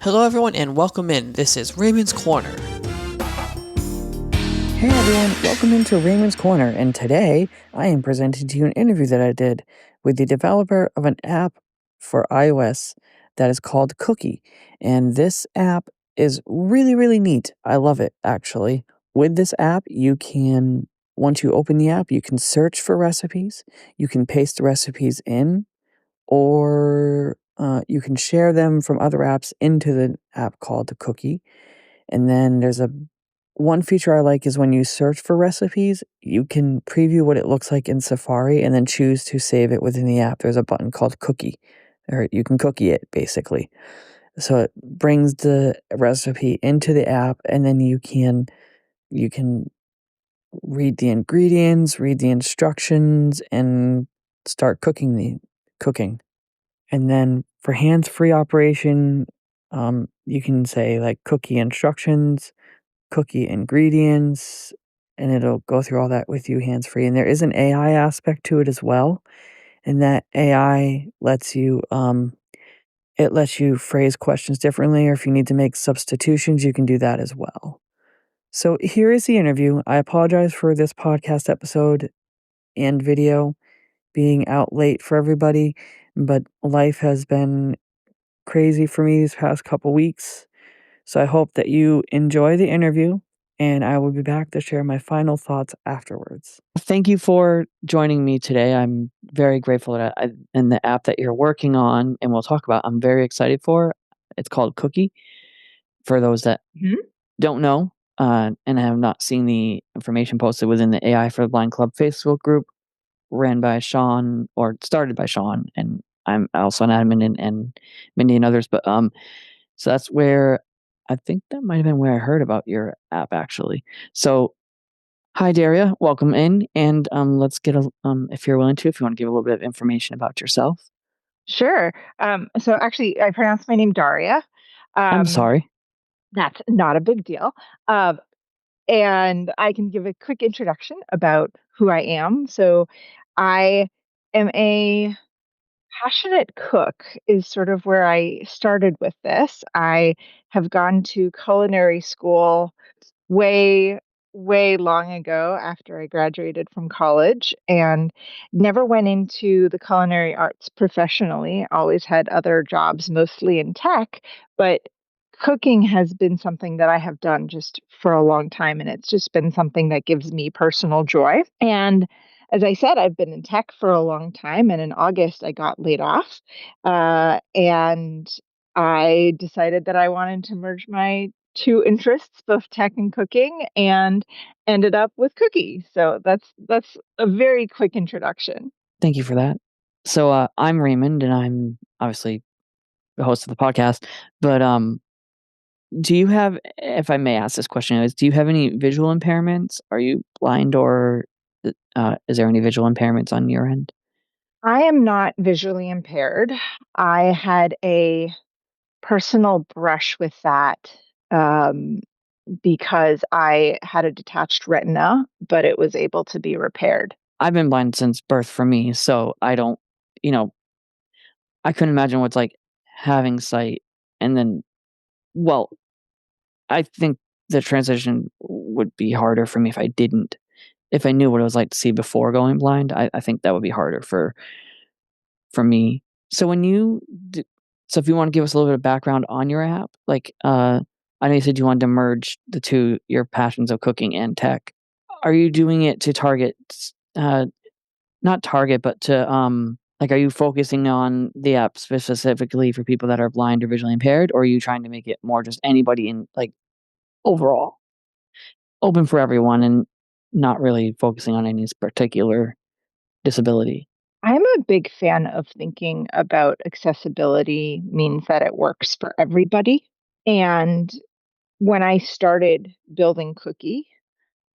Hello, everyone, and welcome in. This is Raymond's Corner. Hey everyone, welcome into Raymond's Corner, and today I am presenting to you an interview that I did with the developer of an app for iOS that is called Cookie. And this app is really, really neat. I love it, actually. With this app, once you open the app, you can search for recipes, you can paste the recipes in, or you can share them from other apps into the app called Cookie. And then there's one feature I like is when you search for recipes, you can preview what it looks like in Safari and then choose to save it within the app. There's a button called Cookie, or you can cookie it basically. So it brings the recipe into the app, and then you can read the ingredients, read the instructions, and start cooking. And then for hands-free operation, you can say like cookie instructions, cookie ingredients, and it'll go through all that with you hands-free. And there is an AI aspect to it as well, and that AI lets you phrase questions differently, or if you need to make substitutions, you can do that as well. So here is the interview. I apologize for this podcast episode and video being out late for everybody, but life has been crazy for me these past couple weeks. So I hope that you enjoy the interview, and I will be back to share my final thoughts afterwards. Thank you for joining me today. I'm very grateful that and the app that you're working on and we'll talk about, I'm very excited for. It's called Cookie. For those that don't know and have not seen the information posted within the AI for the Blind Club Facebook group, ran by Sean, or started by Sean, and I'm also an admin, and Mindy and others. But so that's where I think that might have been where I heard about your app actually. So hi Daria, welcome in, and let's get if you're willing to, if you want to give a little bit of information about yourself. Sure. So actually, I pronounced my name Daria. I'm sorry. That's not a big deal. Um, and I can give a quick introduction about who I am. So I am a passionate cook, is sort of where I started with this. I have gone to culinary school way, way long ago after I graduated from college and never went into the culinary arts professionally. Always had other jobs, mostly in tech, but cooking has been something that I have done just for a long time. And it's just been something that gives me personal joy. And as I said, I've been in tech for a long time. And in August, I got laid off. And I decided that I wanted to merge my two interests, both tech and cooking, and ended up with Cookie. So that's a very quick introduction. Thank you for that. So I'm Raymond, and I'm obviously the host of the podcast. But do you have, if I may ask this question, do you have any visual impairments? Are you blind, or is there any visual impairments on your end? I am not visually impaired. I had a personal brush with that um, because I had a detached retina, but it was able to be repaired. I've been blind since birth for me, so I don't, you know, I couldn't imagine what's like having sight and then, well, I think the transition would be harder for me if I knew what it was like to see before going blind. I think that would be harder for me. So so if you want to give us a little bit of background on your app, like, I know you said you wanted to merge the two, your passions of cooking and tech. Are you doing it to target, uh, not target, but to, like, are you focusing on the app specifically for people that are blind or visually impaired, or are you trying to make it more just anybody in, like, overall, open for everyone and not really focusing on any particular disability? I'm a big fan of thinking about accessibility means that it works for everybody. And when I started building Cookie,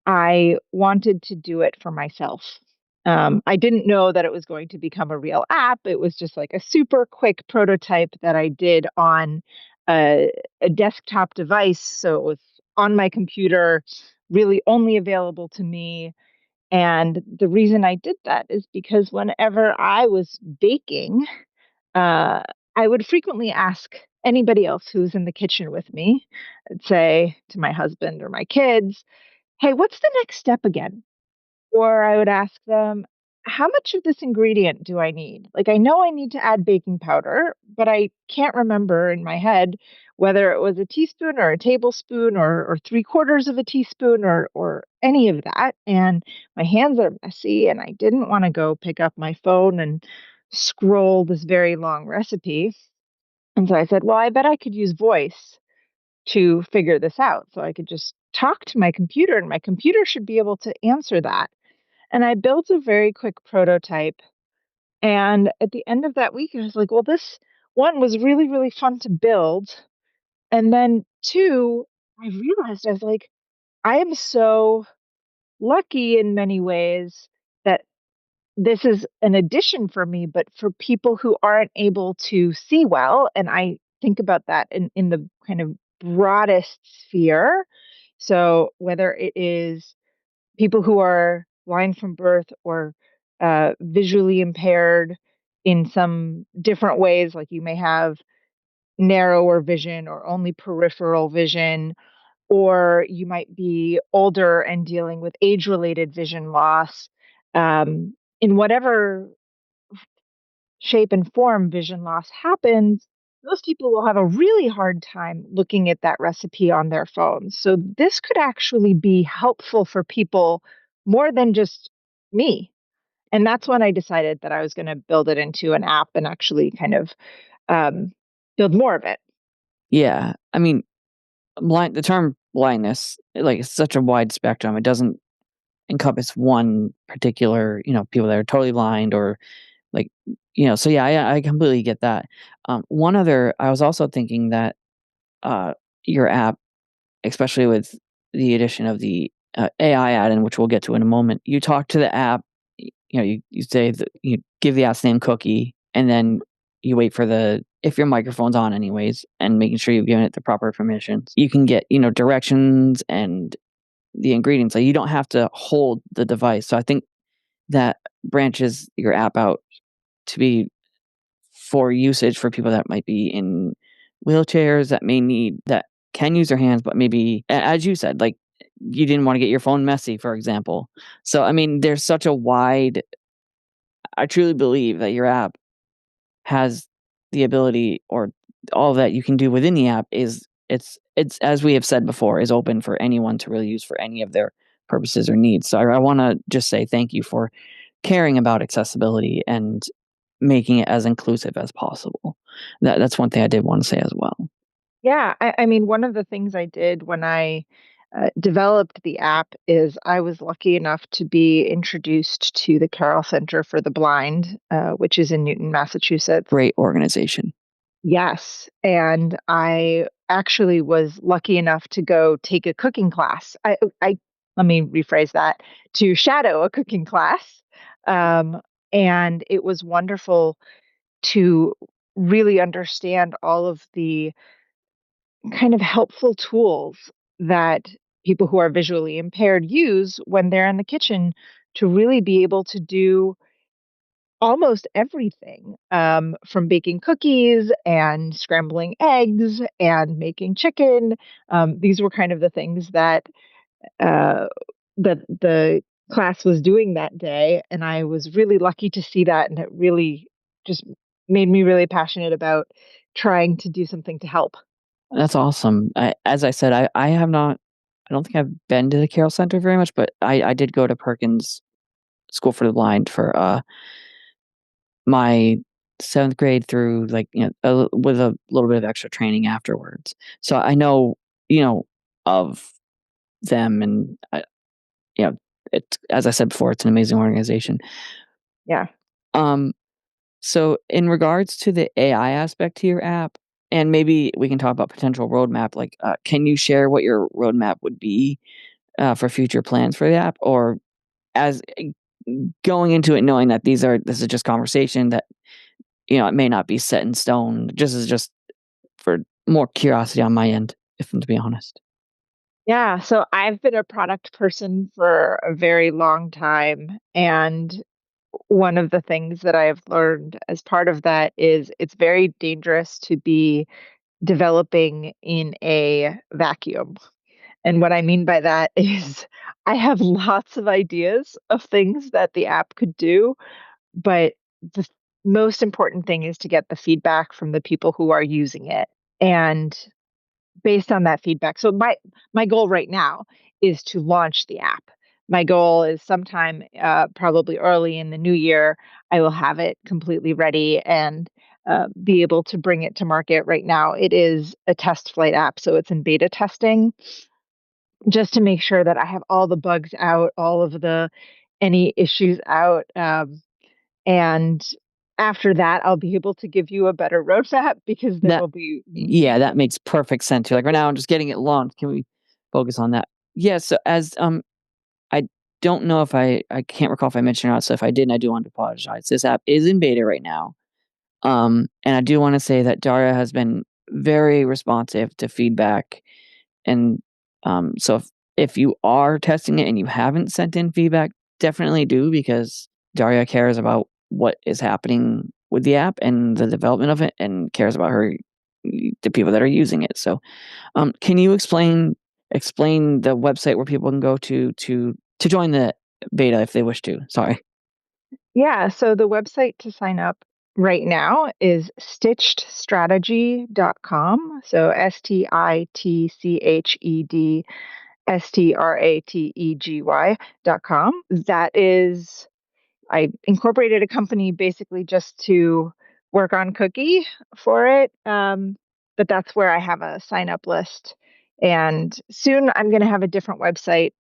I wanted to do it for myself. I didn't know that it was going to become a real app. It was just like a super quick prototype that I did on a desktop device. So it was on my computer, really only available to me. And the reason I did that is because whenever I was baking, uh, I would frequently ask anybody else who's in the kitchen with me. I'd say to my husband or my kids, hey, what's the next step again? Or I would ask them, how much of this ingredient do I need? Like, I know I need to add baking powder, but I can't remember in my head whether it was a teaspoon or a tablespoon or three-quarters of a teaspoon or any of that. And my hands are messy, and I didn't want to go pick up my phone and scroll this very long recipe. And so I said, well, I bet I could use voice to figure this out. So I could just talk to my computer, and my computer should be able to answer that. And I built a very quick prototype. And at the end of that week, I was like, well, this one was really, really fun to build. And then two, I realized I was like, I am so lucky in many ways that this is an addition for me, but for people who aren't able to see well, and I think about that in the kind of broadest sphere. So whether it is people who are blind from birth or visually impaired in some different ways, like you may have narrower vision or only peripheral vision, or you might be older and dealing with age related vision loss. In whatever shape and form vision loss happens, those people will have a really hard time looking at that recipe on their phones. So this could actually be helpful for people more than just me. And that's when I decided that I was going to build it into an app and actually kind of um, build more of it. Yeah. I mean, the term blindness, like, it's such a wide spectrum. It doesn't encompass one particular, people that are totally blind or like, so yeah, I completely get that. One other, I was also thinking that your app, especially with the addition of the AI add-in, which we'll get to in a moment, you talk to the app, you say that you give the app's name Cookie, and then you wait for if your microphone's on anyways, and making sure you've given it the proper permissions. You can get, directions and the ingredients. Like, you don't have to hold the device. So I think that branches your app out to be for usage for people that might be in wheelchairs, that can use their hands, but maybe, as you said, like, you didn't want to get your phone messy, for example. So, I mean, there's such a wide. I truly believe that your app has the ability, or all that you can do within the app is it's as we have said before, is open for anyone to really use for any of their purposes or needs. So I want to just say thank you for caring about accessibility and making it as inclusive as possible. That's one thing I did want to say as well. Yeah, I mean, one of the things I did when I developed the app is I was lucky enough to be introduced to the Carroll Center for the Blind, which is in Newton, Massachusetts. Great organization. Yes, and I actually was lucky enough to go take a cooking class. I let me rephrase that, to shadow a cooking class, um, and it was wonderful to really understand all of the kind of helpful tools that people who are visually impaired use when they're in the kitchen to really be able to do almost everything, from baking cookies and scrambling eggs and making chicken. These were kind of the things that uh, the class was doing that day, and I was really lucky to see that, and it really just made me really passionate about trying to do something to help. That's awesome. As I said, I have not. I don't think I've been to the Carroll Center very much, but I did go to Perkins School for the Blind for my 7th grade through, like, with a little bit of extra training afterwards. So I know, of them, and you know, it's, as I said before, it's an amazing organization. Yeah. Um, so in regards to the AI aspect to your app, and maybe we can talk about potential roadmap, like, can you share what your roadmap would be for future plans for the app, or as going into it knowing that this is just conversation, that it may not be set in stone, just for more curiosity on my end, if I'm to be honest. Yeah, so I've been a product person for a very long time. And one of the things that I have learned as part of that is it's very dangerous to be developing in a vacuum. And what I mean by that is I have lots of ideas of things that the app could do, but the most important thing is to get the feedback from the people who are using it. And based on that feedback. So my goal right now is to launch the app. My goal is sometime probably early in the new year, I will have it completely ready and be able to bring it to market. Right now, it is a test flight app, so it's in beta testing just to make sure that I have all the bugs out, all of the any issues out. And after that, I'll be able to give you a better roadmap because there That will be. yeah, that makes perfect sense. You're like, right now I'm just getting it launched. Can we focus on that? Yeah. So as I don't know if I can't recall if I mentioned or not. So if I didn't, I do want to apologize. This app is in beta right now. And I do want to say that Daria has been very responsive to feedback. And so if you are testing it and you haven't sent in feedback, definitely do, because Daria cares about what is happening with the app and the development of it, and cares about the people that are using it. So can you explain the website where people can go to join the beta if they wish to? Sorry. Yeah, so the website to sign up right now is stitchedstrategy.com. So STITCHEDSTRATEGY.com. That is, I incorporated a company basically just to work on Cookie for it. But that's where I have a sign up list. And soon I'm going to have a different website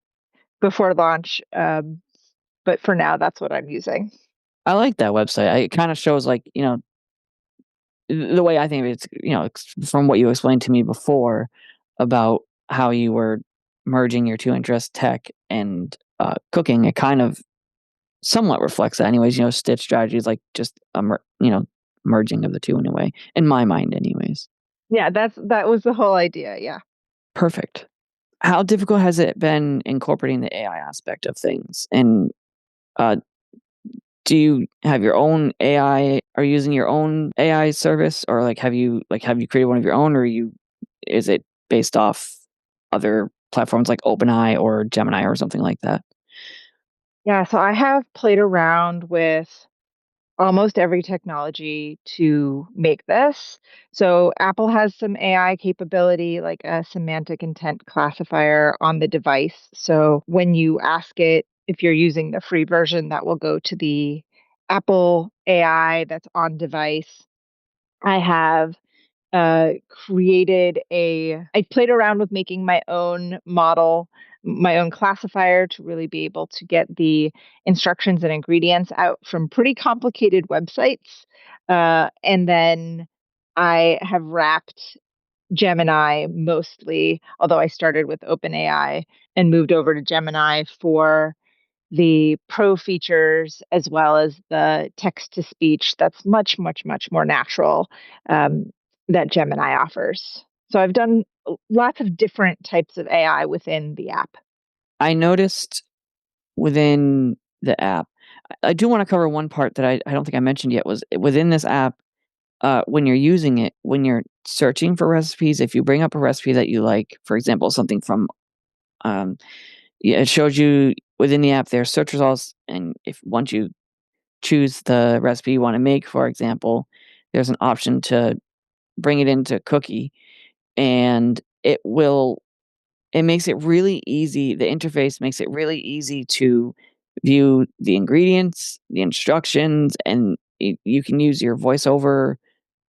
before launch. But for now, that's what I'm using. I like that website. It kind of shows, like, the way I think of it, it's, from what you explained to me before about how you were merging your two interests, tech and cooking. It kind of somewhat reflects that, anyways. Stitch strategy is like just merging of the two in a way, in my mind, anyways. Yeah, that was the whole idea. Yeah. Perfect. How difficult has it been incorporating the AI aspect of things? And uh, do you have your own AI? Are you using your own AI service, or have you created one of your own, or is it based off other platforms like OpenAI or Gemini or something like that? Yeah, so I have played around with almost every technology to make this. So Apple has some AI capability, like a semantic intent classifier on the device. So when you ask it, if you're using the free version, that will go to the Apple AI that's on device. I have I played around with making my own model, my own classifier to really be able to get the instructions and ingredients out from pretty complicated websites. And then I have wrapped Gemini mostly, although I started with OpenAI and moved over to Gemini for the pro features as well as the text to speech that's much, much, much more natural, um, that Gemini offers. So I've done lots of different types of AI within the app. I noticed within the app, I do want to cover one part that I don't think I mentioned yet, was within this app. When you're using it, when you're searching for recipes, if you bring up a recipe that you like, for example, something from, um, yeah, it shows you within the app their search results, and if once you choose the recipe you want to make, for example, there's an option to bring it into Cookie, and it makes it really easy. The interface makes it really easy to view the ingredients, the instructions, and you can use your voiceover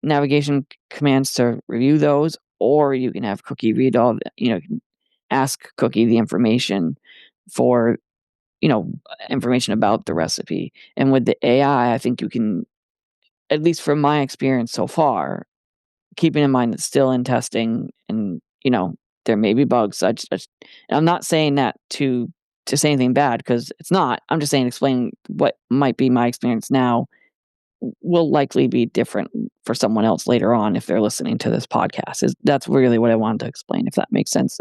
navigation commands to review those, or you can have Cookie read all the, ask Cookie the information for, information about the recipe. And with the AI, I think you can, at least from my experience so far, keeping in mind it's still in testing, and, there may be bugs. I'm not saying that to say anything bad, because it's not. I'm just saying, explaining what might be my experience now will likely be different for someone else later on if they're listening to this podcast. That's really what I wanted to explain, if that makes sense,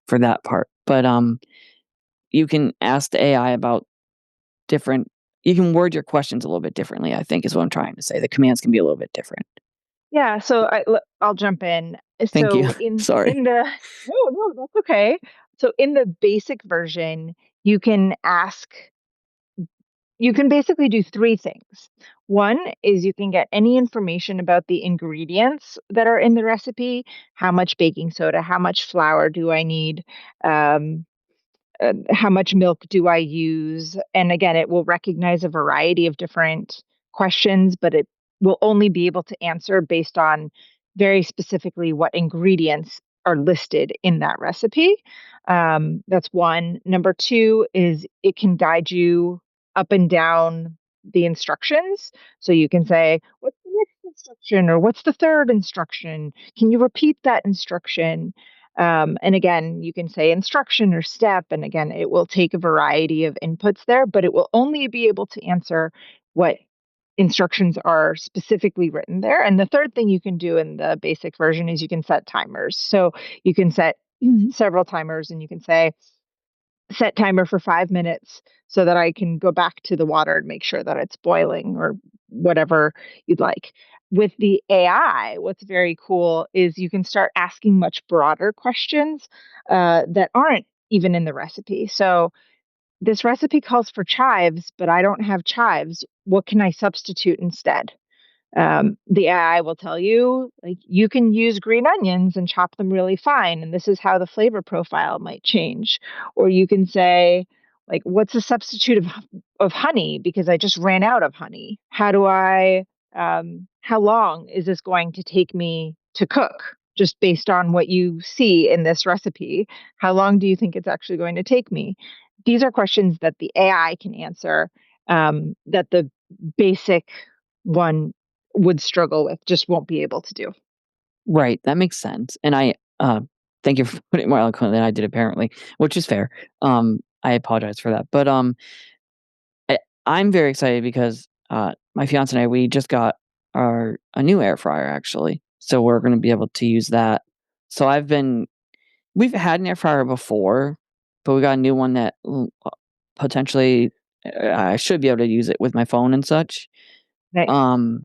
for that part. But you can ask the AI about different. You can word your questions a little bit differently, I think, is what I'm trying to say. The commands can be a little bit different. Yeah, so I'll jump in. Thank you. So Sorry. in the no, that's okay. So in the basic version, you can ask you can basically do three things. One is you can get any information about the ingredients that are in the recipe, how much baking soda, how much flour do I need, um, how much milk do I use? And again, it will recognize a variety of different questions, but it will only be able to answer based on very specifically what ingredients are listed in that recipe. That's one. Number two is it can guide you up and down the instructions. So you can say, what's the next instruction? Or what's the third instruction? Can you repeat that instruction? And again, you can say instruction or step. And again, it will take a variety of inputs there, but it will only be able to answer what instructions are specifically written there. And the third thing you can do in the basic version is you can set timers. So you can set several timers and you can say, set timer for 5 minutes so that I can go back to the water and make sure that it's boiling or whatever you'd like. With the AI, what's very cool is you can start asking much broader questions that aren't even in the recipe. So, this recipe calls for chives, but I don't have chives. What can I substitute instead? The AI will tell you, like, you can use green onions and chop them really fine, and this is how the flavor profile might change. Or you can say, like, what's a substitute of honey because I just ran out of honey? How long is this going to take me to cook? Just based on what you see in this recipe, how long do you think it's actually going to take me? These are questions that the AI can answer, that the basic one would struggle with, just won't be able to do. Right, that makes sense, and thank you for putting it more eloquently than I did apparently, which is fair. I apologize for that, but, I I'm very excited because, my fiancé and I, we just got a new air fryer, actually, so we're gonna be able to use that. So we've had an air fryer before, but we got a new one that potentially, I should be able to use it with my phone and such. Nice.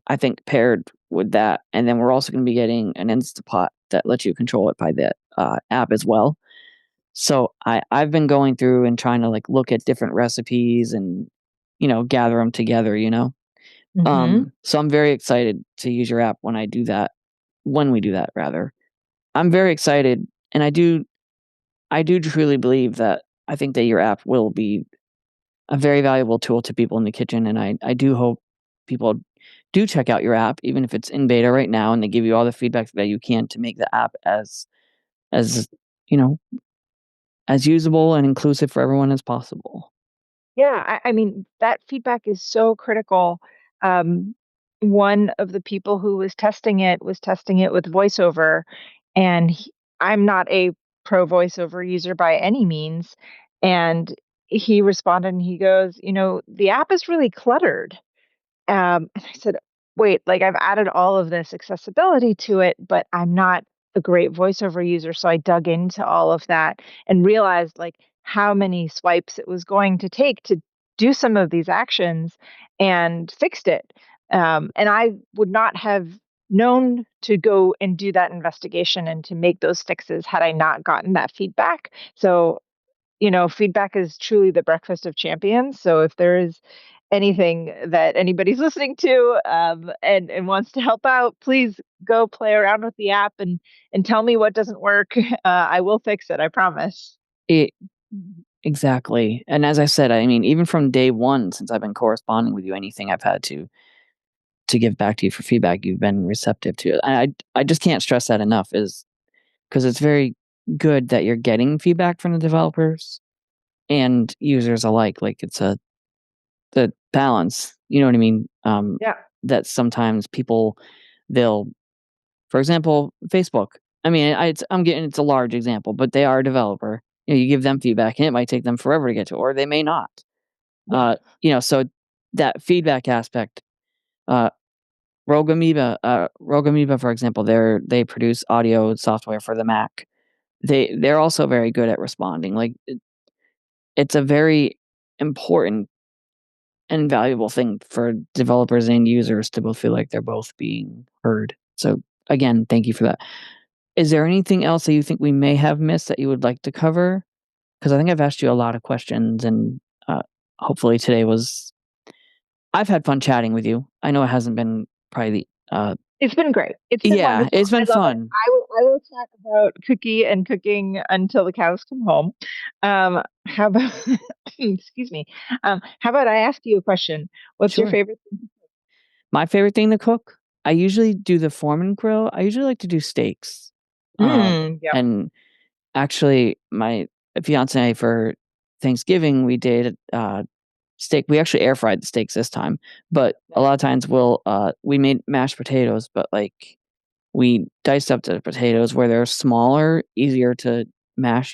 I think paired with that, and then we're also gonna be getting an Instapot that lets you control it by the, app as well. So I've been going through and trying to, like, look at different recipes and, gather them together, you know? Hmm. So I'm very excited to use your app when we do that rather. I'm very excited, and I do truly believe that I think that your app will be a very valuable tool to people in the kitchen, and I do hope people do check out your app, even if it's in beta right now, and they give you all the feedback that you can to make the app as you know as usable and inclusive for everyone as possible. Yeah, I mean, that feedback is so critical. Um, One of the people who was testing it with VoiceOver, and I'm not a pro VoiceOver user by any means. And he responded and he goes, the app is really cluttered. And I said, wait, like I've added all of this accessibility to it, but I'm not a great voiceover user. So I dug into all of that and realized like how many swipes it was going to take to do some of these actions and fixed it. And I would not have known to go and do that investigation and to make those fixes had I not gotten that feedback. So feedback is truly the breakfast of champions. So if there is anything that anybody's listening to and wants to help out, please go play around with the app and tell me what doesn't work. I will fix it. I promise. It exactly, and as I said, I mean, even from day one, since I've been corresponding with you, anything I've had to give back to you for feedback, you've been receptive to it. I just can't stress that enough, is because it's very good that you're getting feedback from the developers and users alike. Like it's the balance. You know what I mean? Yeah. That sometimes people they'll, for example, Facebook. I mean, I'm getting it's a large example, but they are a developer. You give them feedback, and it might take them forever to get to, or they may not. Yeah. So that feedback aspect. Uh, Rogue Amoeba, for example, they produce audio software for the Mac. They're also very good at responding. Like it's a very important and valuable thing for developers and users to both feel like they're both being heard. So again, thank you for that. Is there anything else that you think we may have missed that you would like to cover? Because I think I've asked you a lot of questions, and hopefully today was. I've had fun chatting with you. I know it hasn't been probably the. It's been great. It's been Yeah, wonderful. it's been I love it. fun. I will chat about Cookie and cooking until the cows come home. How about excuse me? How about I ask you a question? What's your Sure. favorite thing? My favorite thing to cook? I usually do the Foreman grill. I usually like to do steaks. Yeah. And actually, my fiance for Thanksgiving, we did steak. We actually air fried the steaks this time, but a lot of times we made mashed potatoes, but like we diced up the potatoes where they're smaller, easier to mash,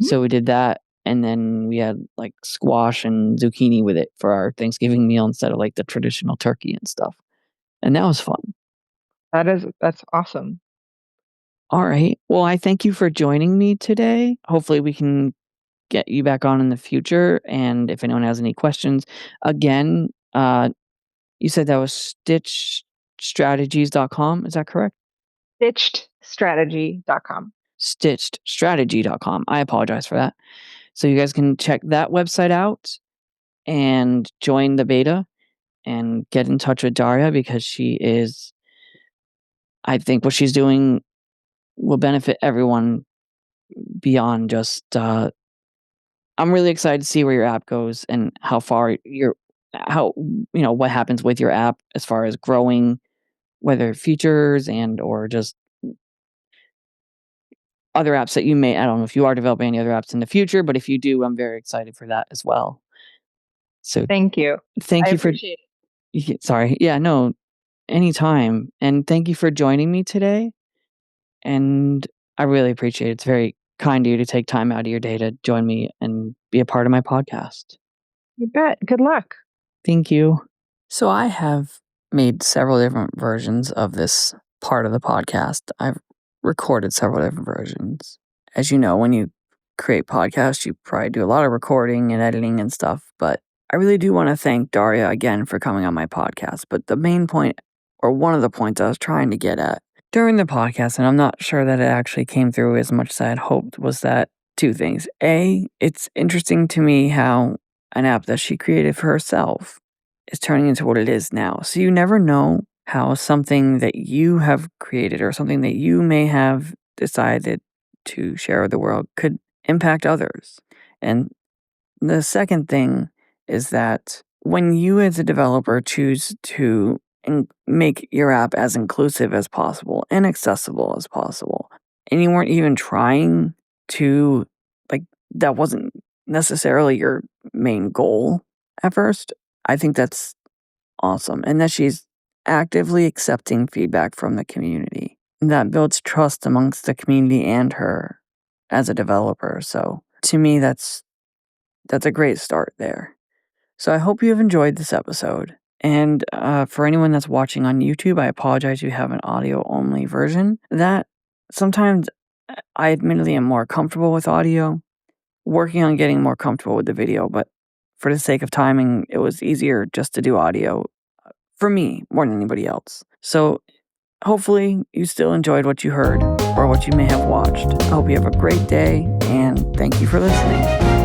So we did that, and then we had like squash and zucchini with it for our Thanksgiving meal instead of like the traditional turkey and stuff. And that was fun. That's awesome. All right. Well, I thank you for joining me today. Hopefully we can get you back on in the future. And if anyone has any questions, again, you said that was stitchstrategies.com. Is that correct? Stitchedstrategy.com. Stitchedstrategy.com. I apologize for that. So you guys can check that website out and join the beta and get in touch with Daria because I think what she's doing will benefit everyone beyond just I'm really excited to see where your app goes and how far what happens with your app as far as growing, whether features and or just other apps that I don't know if you are developing any other apps in the future, but if you do, I'm very excited for that as well. So Thank you. thank I you for appreciate it. sorry. Yeah, no, anytime. And thank you for joining me today. And I really appreciate it. It's very kind of you to take time out of your day to join me and be a part of my podcast. You bet. Good luck. Thank you. So I have made several different versions of this part of the podcast. I've recorded several different versions. As you know, when you create podcasts, you probably do a lot of recording and editing and stuff, but I really do want to thank Daria again for coming on my podcast. But the main point, or one of the points I was trying to get at during the podcast, and I'm not sure that it actually came through as much as I had hoped, was that two things. A, it's interesting to me how an app that she created for herself is turning into what it is now. So you never know how something that you have created or something that you may have decided to share with the world could impact others. And the second thing is that when you as a developer choose to make your app as inclusive as possible and accessible as possible, and you weren't even trying to, that wasn't necessarily your main goal at first, I think that's awesome. And that she's actively accepting feedback from the community. That builds trust amongst the community and her as a developer. So to me, that's a great start there. So I hope you have enjoyed this episode. And for anyone that's watching on YouTube, I apologize you have an audio-only version. That sometimes I admittedly am more comfortable with audio, working on getting more comfortable with the video, but for the sake of timing, it was easier just to do audio for me more than anybody else. So hopefully you still enjoyed what you heard or what you may have watched. I hope you have a great day, and thank you for listening.